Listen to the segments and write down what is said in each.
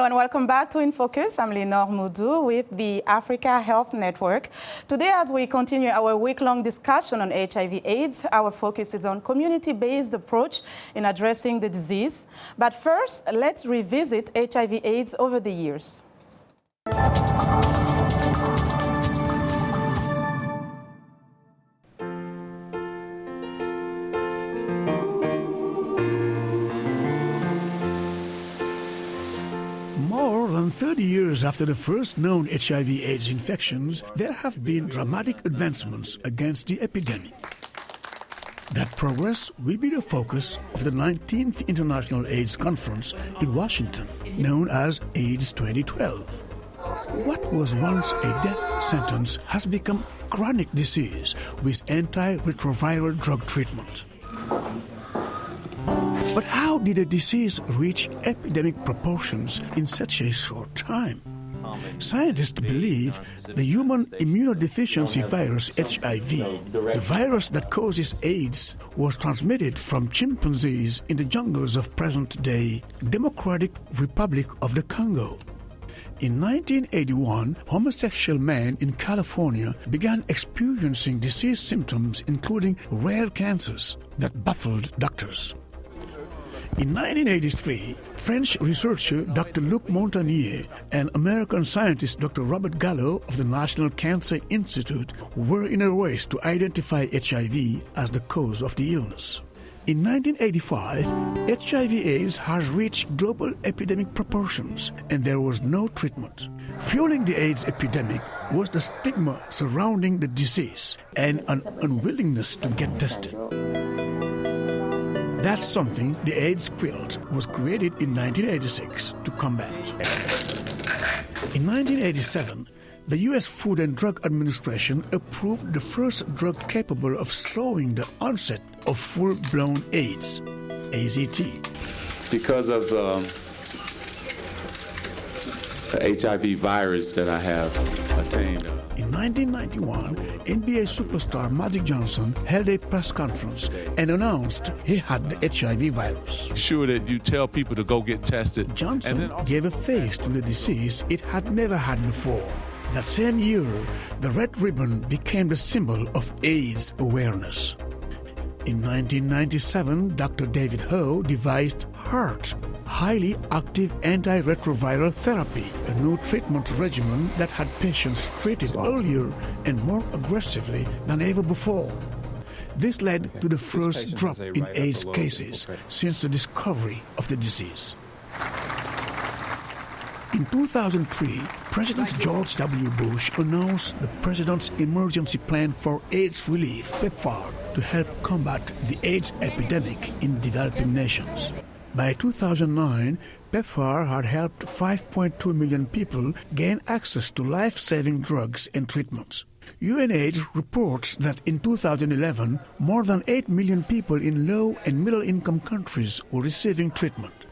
Hello and welcome back to In Focus. I'm Lenore Moudou with the Africa Health Network. Today, as we continue our week-long discussion on HIV/AIDS, our focus is on community-based approach in addressing the disease. But first, let's revisit HIV/AIDS over the years. More than 30 years after the first known HIV/AIDS infections, there have been dramatic advancements against the epidemic. That progress will be the focus of the 19th International AIDS Conference in Washington, known as AIDS 2012. What was once a death sentence has become chronic disease with antiretroviral drug treatment. But how did a disease reach epidemic proportions in such a short time? Scientists believe the human immunodeficiency virus HIV, the virus that causes AIDS, was transmitted from chimpanzees in the jungles of present-day Democratic Republic of the Congo. In 1981, homosexual men in California began experiencing disease symptoms including rare cancers that baffled doctors. In 1983, French researcher Dr. Luc Montagnier and American scientist Dr. Robert Gallo of the National Cancer Institute were in a race to identify HIV as the cause of the illness. In 1985, HIV/AIDS has reached global epidemic proportions and there was no treatment. Fueling the AIDS epidemic was the stigma surrounding the disease and an unwillingness to get tested. That's something the AIDS quilt was created in 1986 to combat. In 1987, the U.S. Food and Drug Administration approved the first drug capable of slowing the onset of full-blown AIDS, AZT. Because of the HIV virus that I have attained. In 1991, NBA superstar Magic Johnson held a press conference and announced he had the HIV virus. Sure that you tell people to go get tested. Johnson gave a face to the disease it had never had before. That same year, the red ribbon became the symbol of AIDS awareness. In 1997, Dr. David Ho devised HAART, highly active antiretroviral therapy, a new treatment regimen that had patients treated earlier and more aggressively than ever before. This led to the first drop in AIDS cases since the discovery of the disease. In 2003, President George W. Bush announced the President's Emergency Plan for AIDS Relief, PEPFAR, to help combat the AIDS epidemic in developing nations. By 2009, PEPFAR had helped 5.2 million people gain access to life-saving drugs and treatments. UNAIDS reports that in 2011, more than 8 million people in low- and middle-income countries were receiving treatment.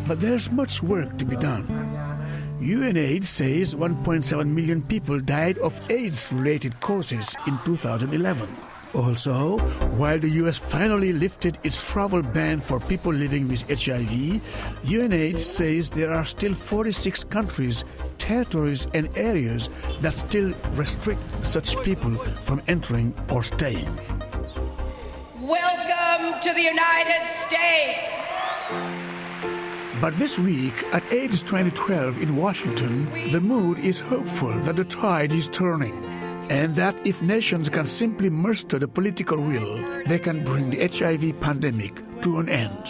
But there's much work to be done. UNAIDS says 1.7 million people died of AIDS-related causes in 2011. Also, while the U.S. finally lifted its travel ban for people living with HIV, UNAIDS says there are still 46 countries, territories, and areas that still restrict such people from entering or staying. Welcome to the United States. But this week at AIDS 2012 in Washington, the mood is hopeful that the tide is turning, and that if nations can simply muster the political will, they can bring the HIV pandemic to an end.